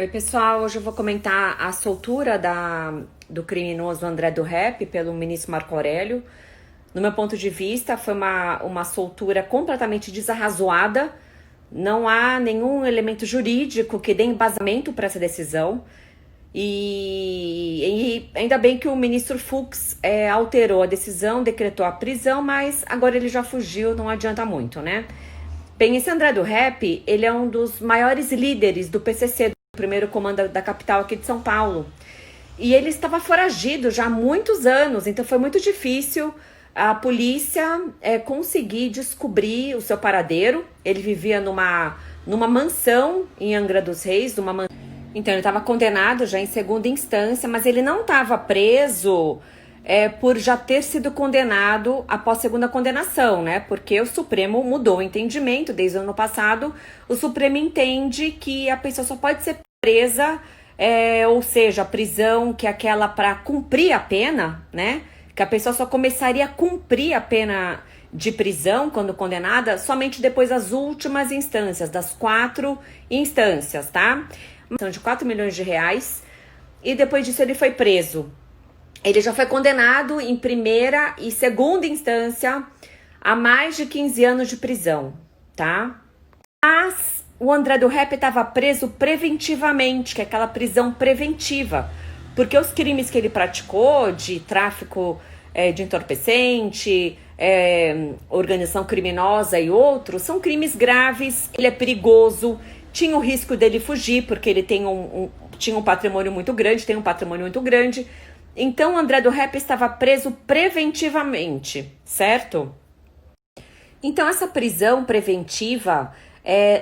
Oi, pessoal. Hoje eu vou comentar a soltura do criminoso André do Rap pelo ministro Marco Aurélio. No meu ponto de vista, foi uma soltura completamente desarrazoada. Não há nenhum elemento jurídico que dê embasamento para essa decisão. E ainda bem que o ministro Fux alterou a decisão, decretou a prisão, mas agora ele já fugiu, não adianta muito, né? Bem, esse André do Rap, ele é um dos maiores líderes do PCC, do primeiro comando da capital aqui de São Paulo. E ele estava foragido já há muitos anos, então foi muito difícil a polícia conseguir descobrir o seu paradeiro. Ele vivia numa mansão em Angra dos Reis, então ele estava condenado já em segunda instância, mas ele não estava preso por já ter sido condenado após segunda condenação, né? Porque o Supremo mudou o entendimento desde o ano passado. O Supremo entende que a pessoa só pode ser presa, ou seja, a prisão que é aquela para cumprir a pena, né? Que a pessoa só começaria a cumprir a pena de prisão quando condenada somente depois das últimas instâncias, das 4 instâncias, tá? São de 4 milhões de reais. E depois disso ele foi preso. Ele já foi condenado em primeira e segunda instância a mais de 15 anos de prisão, tá? Mas o André do Rap estava preso preventivamente, que é aquela prisão preventiva, porque os crimes que ele praticou de tráfico de entorpecente, organização criminosa e outros, são crimes graves, ele é perigoso, tinha o risco dele fugir, porque ele tinha um patrimônio muito grande, tem um patrimônio muito grande. Então, o André do Rap estava preso preventivamente, certo? Então, essa prisão preventiva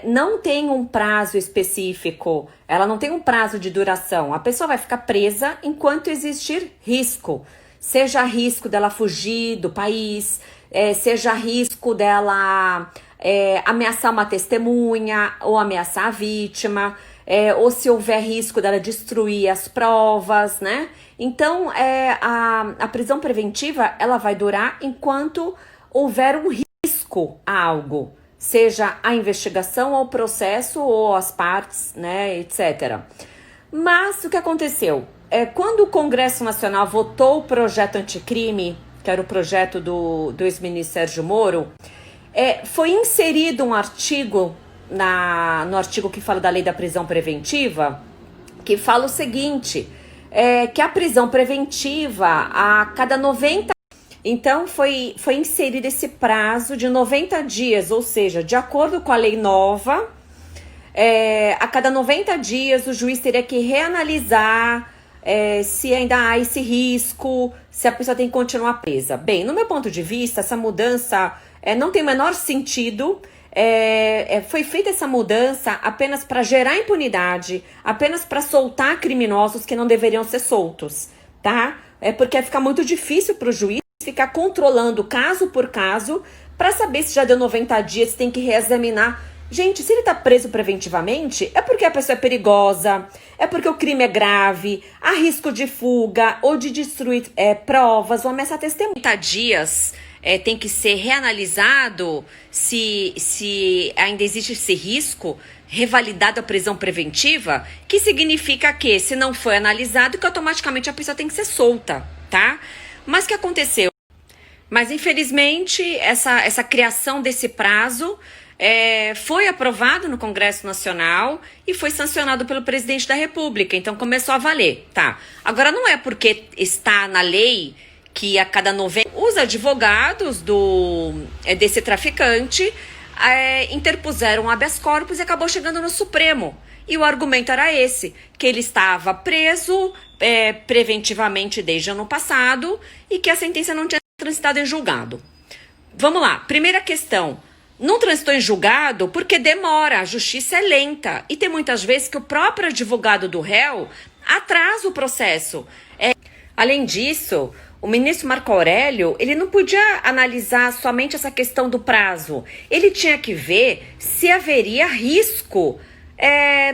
não tem um prazo específico, ela não tem um prazo de duração. A pessoa vai ficar presa enquanto existir risco, seja risco dela fugir do país, seja risco dela ameaçar uma testemunha ou ameaçar a vítima, ou se houver risco dela destruir as provas, né? Então, a prisão preventiva, ela vai durar enquanto houver um risco a algo, seja a investigação ou o processo ou as partes, né, etc. Mas o que aconteceu? Quando o Congresso Nacional votou o projeto anticrime, que era o projeto do ex-ministro Sérgio Moro, foi inserido um artigo no artigo que fala da lei da prisão preventiva, que fala o seguinte, que a prisão preventiva a cada 90... Então foi inserido esse prazo de 90 dias, ou seja, de acordo com a lei nova, a cada 90 dias o juiz teria que reanalisar se ainda há esse risco, se a pessoa tem que continuar presa. Bem, no meu ponto de vista, essa mudança não tem o menor sentido. Foi feita essa mudança apenas para gerar impunidade, apenas para soltar criminosos que não deveriam ser soltos, tá? Porque fica muito difícil para o juiz ficar controlando caso por caso para saber se já deu 90 dias, tem que reexaminar. Gente, se ele tá preso preventivamente, é porque a pessoa é perigosa, é porque o crime é grave, há risco de fuga ou de destruir provas ou ameaçar testemunha. 90 dias tem que ser reanalisado se ainda existe esse risco, revalidado a prisão preventiva, que significa que, se não foi analisado, que automaticamente a pessoa tem que ser solta, tá? Mas o que aconteceu? Mas, infelizmente, essa criação desse prazo foi aprovado no Congresso Nacional e foi sancionado pelo presidente da República. Então, começou a valer, tá? Agora, não é porque está na lei que a cada 90... Os advogados desse traficante interpuseram um habeas corpus e acabou chegando no Supremo. E o argumento era esse, que ele estava preso preventivamente desde o ano passado e que a sentença não tinha transitado em julgado. Vamos lá, primeira questão. Não transitou em julgado porque demora, a justiça é lenta. E tem muitas vezes que o próprio advogado do réu atrasa o processo. Além disso, o ministro Marco Aurélio, ele não podia analisar somente essa questão do prazo. Ele tinha que ver se haveria risco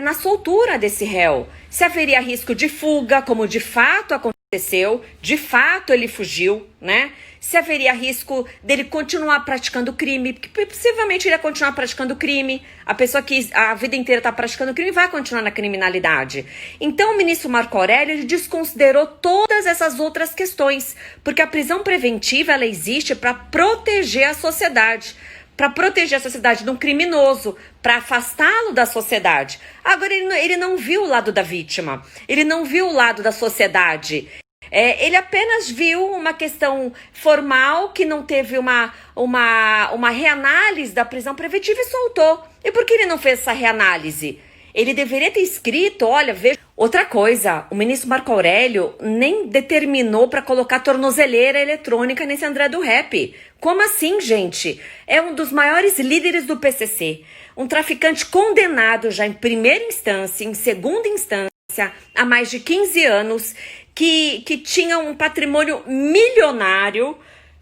na soltura desse réu. Se haveria risco de fuga, como de fato aconteceu aconteceu, de fato ele fugiu, né? Se haveria risco dele continuar praticando crime, porque possivelmente ele ia continuar praticando crime. A pessoa que a vida inteira está praticando crime vai continuar na criminalidade. Então o ministro Marco Aurélio ele desconsiderou todas essas outras questões, porque a prisão preventiva ela existe para proteger a sociedade. Para proteger a sociedade de um criminoso, para afastá-lo da sociedade. Agora, ele não viu o lado da vítima, ele não viu o lado da sociedade. Ele apenas viu uma questão formal que não teve uma reanálise da prisão preventiva e soltou. E por que ele não fez essa reanálise? Ele deveria ter escrito, olha, veja. Outra coisa, o ministro Marco Aurélio nem determinou para colocar tornozeleira eletrônica nesse André do Rap. Como assim, gente? É um dos maiores líderes do PCC. Um traficante condenado já em primeira instância, em segunda instância, há mais de 15 anos, que tinha um patrimônio milionário,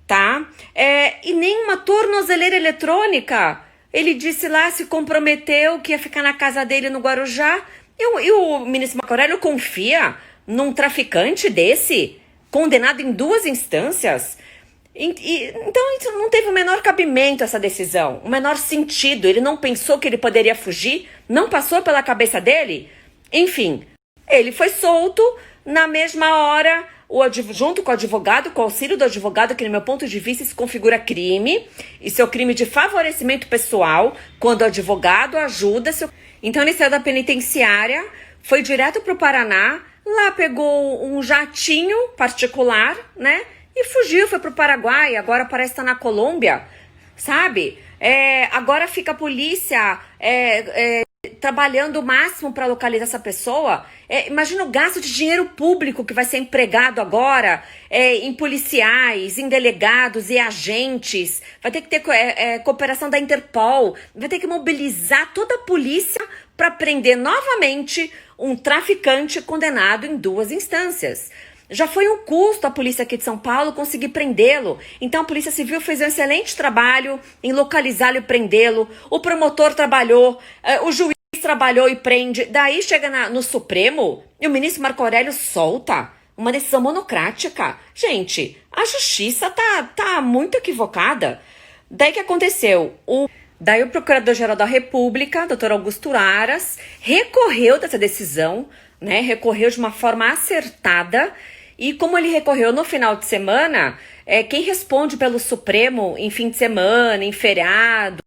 tá? E nem uma tornozeleira eletrônica. Ele disse lá, se comprometeu que ia ficar na casa dele no Guarujá. E o ministro Marco Aurélio confia num traficante desse, condenado em 2 instâncias? Então isso não teve o menor cabimento, essa decisão, o menor sentido. Ele não pensou que ele poderia fugir? Não passou pela cabeça dele? Enfim, ele foi solto na mesma hora, junto com o advogado, com o auxílio do advogado, que no meu ponto de vista isso configura crime. Isso é o crime de favorecimento pessoal, quando o advogado ajuda. Então ele saiu da penitenciária, foi direto para o Paraná, lá pegou um jatinho particular, né? E fugiu, foi para o Paraguai, agora parece estar na Colômbia, sabe? Agora fica a polícia trabalhando o máximo para localizar essa pessoa. Imagina o gasto de dinheiro público que vai ser empregado agora em policiais, em delegados e agentes. Vai ter que ter cooperação da Interpol, vai ter que mobilizar toda a polícia para prender novamente um traficante condenado em 2 instâncias. Já foi um custo a polícia aqui de São Paulo conseguir prendê-lo. Então a Polícia Civil fez um excelente trabalho em localizá-lo e prendê-lo. O promotor trabalhou, o juiz trabalhou e prende. Daí chega no Supremo e o ministro Marco Aurélio solta uma decisão monocrática. Gente, a justiça tá muito equivocada. Daí que aconteceu? Daí o Procurador-Geral da República, Dr. Augusto Aras, recorreu dessa decisão, né? Recorreu de uma forma acertada. E como ele recorreu no final de semana, quem responde pelo Supremo em fim de semana, em feriado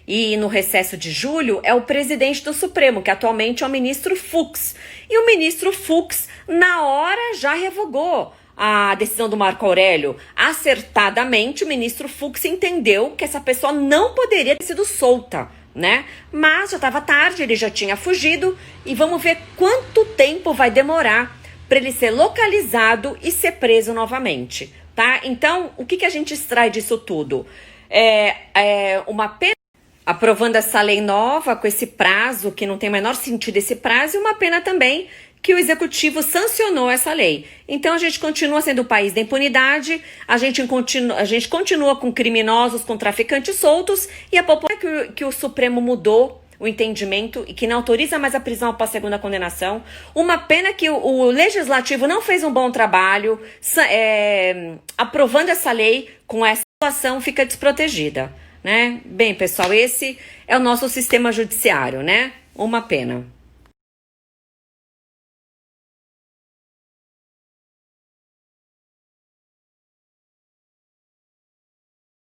e no recesso de julho é o presidente do Supremo, que atualmente é o ministro Fux. E o ministro Fux, na hora, já revogou a decisão do Marco Aurélio. Acertadamente, o ministro Fux entendeu que essa pessoa não poderia ter sido solta, né? Mas já estava tarde, ele já tinha fugido e vamos ver quanto tempo vai demorar para ele ser localizado e ser preso novamente, tá? Então, o que a gente extrai disso tudo? Uma pena aprovando essa lei nova com esse prazo, que não tem o menor sentido esse prazo, e uma pena também que o executivo sancionou essa lei. Então a gente continua sendo o país da impunidade, a gente continua com criminosos, com traficantes soltos, e a população que o Supremo mudou o entendimento e que não autoriza mais a prisão após segunda condenação. Uma pena que o Legislativo não fez um bom trabalho aprovando essa lei. Com essa situação fica desprotegida, né? Bem, pessoal, esse é o nosso sistema judiciário, né? Uma pena.